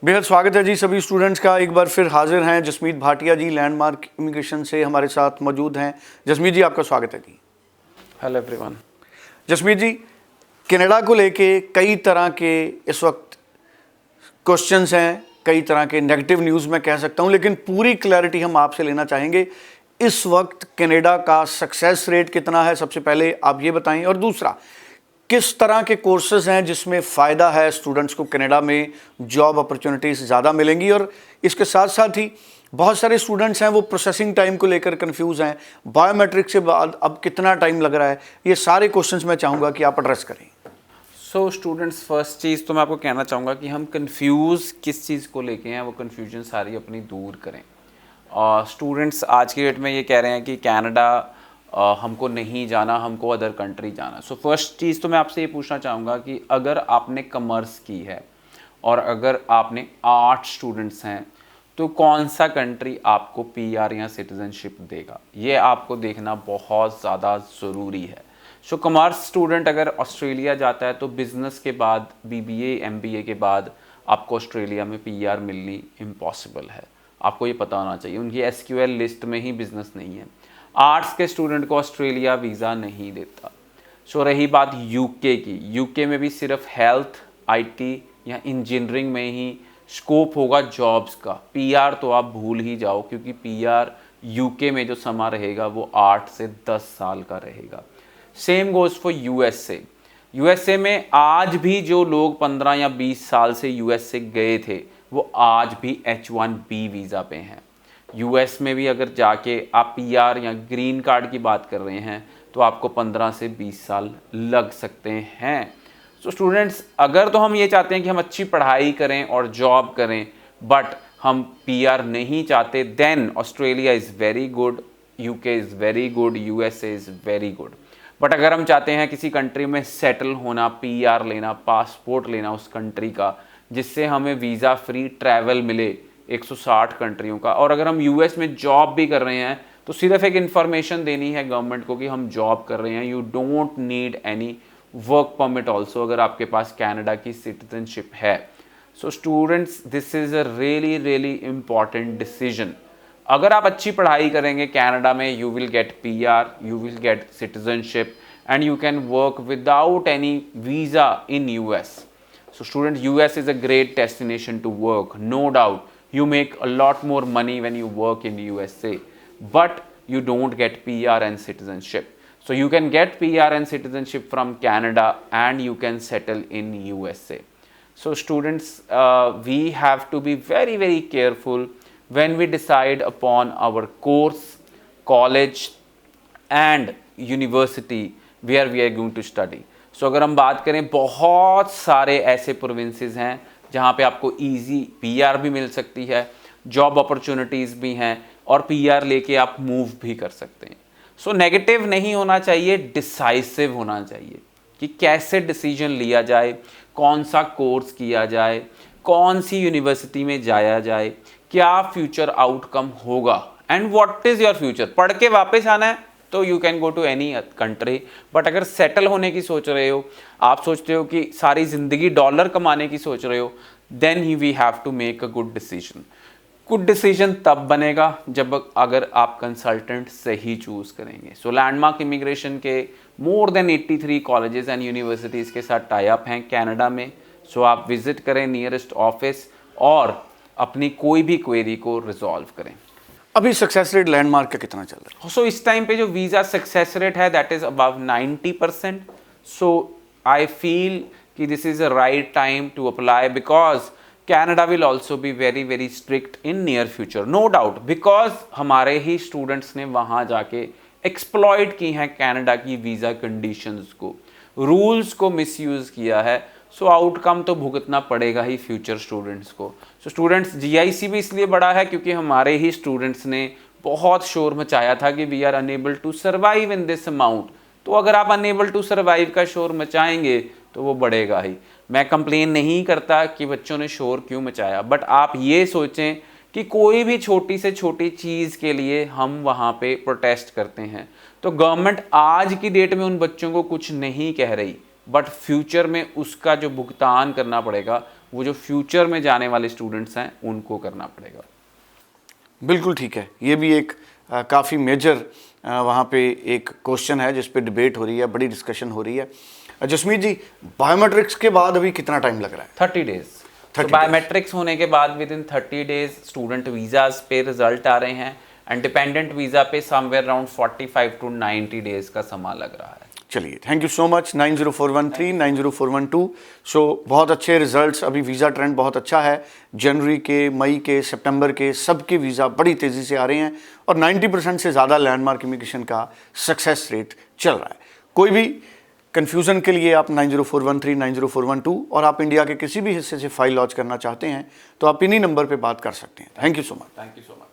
बेहद स्वागत है जी सभी स्टूडेंट्स का। एक बार फिर हाजिर हैं जसमीत भाटिया जी, लैंडमार्क इमिग्रेशन से हमारे साथ मौजूद हैं। जसमीत जी, आपका स्वागत है जी। Hello everyone. Jasmeet ji, Canada को लेके कई तरह के इस वक्त क्वेश्चंस हैं, कई तरह के नेगेटिव न्यूज़ मैं कह सकता हूं, लेकिन पूरी क्लैरिटी हम आपसे लेना चाहेंगे। इस वक्त कनाडा का सक्सेस रेट कितना है, सबसे पहले आप ये बताएं, और दूसरा किस तरह के कोर्सेज हैं जिसमें फ़ायदा है स्टूडेंट्स को कनाडा में जॉब अपॉर्चुनिटीज़ ज़्यादा मिलेंगी। और इसके साथ साथ ही बहुत सारे स्टूडेंट्स हैं वो प्रोसेसिंग टाइम को लेकर कंफ्यूज हैं, बायोमेट्रिक से बाद अब कितना टाइम लग रहा है। ये सारे क्वेश्चंस मैं चाहूँगा कि आप एड्रेस करें। सो स्टूडेंट्स, फर्स्ट चीज़ तो मैं आपको कहना चाहूँगा कि हम कंफ्यूज किस चीज़ को लेके हैं, वो कन्फ्यूजन सारी अपनी दूर करें। और स्टूडेंट्स आज की डेट में ये कह रहे हैं कि कनाडा हमको नहीं जाना, हमको अदर कंट्री जाना। सो फर्स्ट चीज़ तो मैं आपसे ये पूछना चाहूँगा कि अगर आपने कॉमर्स की है और अगर आपने आर्ट स्टूडेंट्स हैं तो कौन सा कंट्री आपको पीआर या सिटीजनशिप देगा, ये आपको देखना बहुत ज़्यादा ज़रूरी है। सो कॉमर्स स्टूडेंट अगर ऑस्ट्रेलिया जाता है तो बिज़नेस के बाद बीबीए एमबीए के बाद आपको ऑस्ट्रेलिया में पीआर मिलनी इम्पॉसिबल है। आपको ये पता होना चाहिए, उनकी एसक्यूएल लिस्ट में ही बिज़नेस नहीं है। आर्ट्स के स्टूडेंट को ऑस्ट्रेलिया वीज़ा नहीं देता। सो रही बात यूके की, यूके में भी सिर्फ हेल्थ, आईटी या इंजीनियरिंग में ही स्कोप होगा जॉब्स का। पीआर तो आप भूल ही जाओ, क्योंकि पीआर यूके में जो समा रहेगा वो 8 से 10 साल का रहेगा। Same goes for USA. USA में आज भी जो लोग 15 या 20 साल से यूएसए गए थे वो आज भी H1B वीज़ा पे हैं। यूएस में भी अगर जाके आप पीआर या ग्रीन कार्ड की बात कर रहे हैं तो आपको 15 से 20 साल लग सकते हैं। सो स्टूडेंट्स, अगर तो हम ये चाहते हैं कि हम अच्छी पढ़ाई करें और जॉब करें, बट हम पीआर नहीं चाहते, then Australia is very good, UK is very good, USA is very good. But अगर हम चाहते हैं किसी कंट्री में सेटल होना, पीआर लेना, पासपोर्ट लेना उस कंट्री का, जिससे हमें वीज़ा फ्री ट्रैवल मिले 160 कंट्रियों का, और अगर हम यूएस में जॉब भी कर रहे हैं तो सिर्फ एक इन्फॉर्मेशन देनी है गवर्नमेंट को कि हम जॉब कर रहे हैं। You don't need any work permit also अगर आपके पास कनाडा की सिटीजनशिप है। So students, this is a really really important decision. अगर आप अच्छी पढ़ाई करेंगे कनाडा में, you will get PR, you will get citizenship and you can work without any visa in US. So students, US is a great destination to work, no doubt. You make a lot more money when you work in USA, but you don't get PR and citizenship. So you can get PR and citizenship from Canada and you can settle in USA. So students, we have to be very very careful when we decide upon our course, college and university where we are going to study. सो अगर हम बात करें, बहुत सारे ऐसे provinces हैं जहाँ पे आपको इजी पीआर भी मिल सकती है, जॉब अपॉर्चुनिटीज़ भी हैं, और पीआर लेके आप मूव भी कर सकते हैं। सो नेगेटिव नहीं होना चाहिए, डिसाइसिव होना चाहिए कि कैसे डिसीजन लिया जाए, कौन सा कोर्स किया जाए, कौन सी यूनिवर्सिटी में जाया जाए, क्या फ्यूचर आउटकम होगा, and what is your future. पढ़ के वापस आना है तो you can go to any country, but अगर सेटल होने की सोच रहे हो, आप सोचते हो कि सारी ज़िंदगी डॉलर कमाने की सोच रहे हो, देन ही we have to make a good decision. Good decision तब बनेगा जब अगर आप कंसल्टेंट सही चूज़ करेंगे। सो लैंडमार्क इमिग्रेशन के more than 83 colleges and universities के साथ टाई अप हैं कनाडा में। सो आप विजिट करें नियरेस्ट ऑफिस और अपनी कोई भी क्वेरी को रिजॉल्व करें। अभी सक्सेस रेट लैंडमार्क का कितना चल रहा है? सो इस टाइम पे जो वीज़ा सक्सेस रेट है that is above 90%। So I feel कि this is a right time to apply, because Canada will also be very very strict in near future, no doubt, because हमारे ही students ने वहाँ जाके exploit की हैं Canada की वीज़ा कंडीशंस को, रूल्स को मिसयूज़ किया है। सो आउटकम तो भुगतना पड़ेगा ही फ्यूचर स्टूडेंट्स को। सो स्टूडेंट्स, जीआईसी भी इसलिए बड़ा है क्योंकि हमारे ही स्टूडेंट्स ने बहुत शोर मचाया था कि we are unable to survive in this amount. तो अगर आप अनेबल टू सर्वाइव का शोर मचाएंगे तो वो बढ़ेगा ही। मैं कंप्लेन नहीं करता कि बच्चों ने शोर क्यों मचाया, बट आप ये सोचें कि कोई भी छोटी से छोटी चीज़ के लिए हम वहाँ पे प्रोटेस्ट करते हैं तो गवर्नमेंट आज की डेट में उन बच्चों को कुछ नहीं कह रही, बट फ्यूचर में उसका जो भुगतान करना पड़ेगा वो जो फ्यूचर में जाने वाले स्टूडेंट्स हैं उनको करना पड़ेगा। बिल्कुल ठीक है, ये भी एक काफ़ी मेजर वहाँ पे एक क्वेश्चन है जिस पे डिबेट हो रही है, बड़ी डिस्कशन हो रही है। जसमीत जी, बायोमेट्रिक्स के बाद अभी कितना टाइम लग रहा है? 30 डेज। तो बायोमेट्रिक्स होने के बाद with in 30 days student visas पे रिजल्ट आ रहे हैं एंड डिपेंडेंट वीज़ा पे समवेयर अराउंड 45 to 90 डेज का समय लग रहा है। चलिए, थैंक यू सो मच। 90413 90412। सो बहुत अच्छे रिजल्ट्स, अभी वीज़ा ट्रेंड बहुत अच्छा है। जनवरी के, मई के, सितंबर के सबके वीज़ा बड़ी तेज़ी से आ रहे हैं और 90% से ज़्यादा लैंडमार्क इमिग्रेशन का सक्सेस रेट चल रहा है। कोई भी कन्फ्यूज़न के लिए आप 90413 90412 और आप इंडिया के किसी भी हिस्से से फाइल लॉन्च करना चाहते हैं तो आप इन्हीं नंबर पर बात कर सकते हैं। Thank you so much. Thank you so much.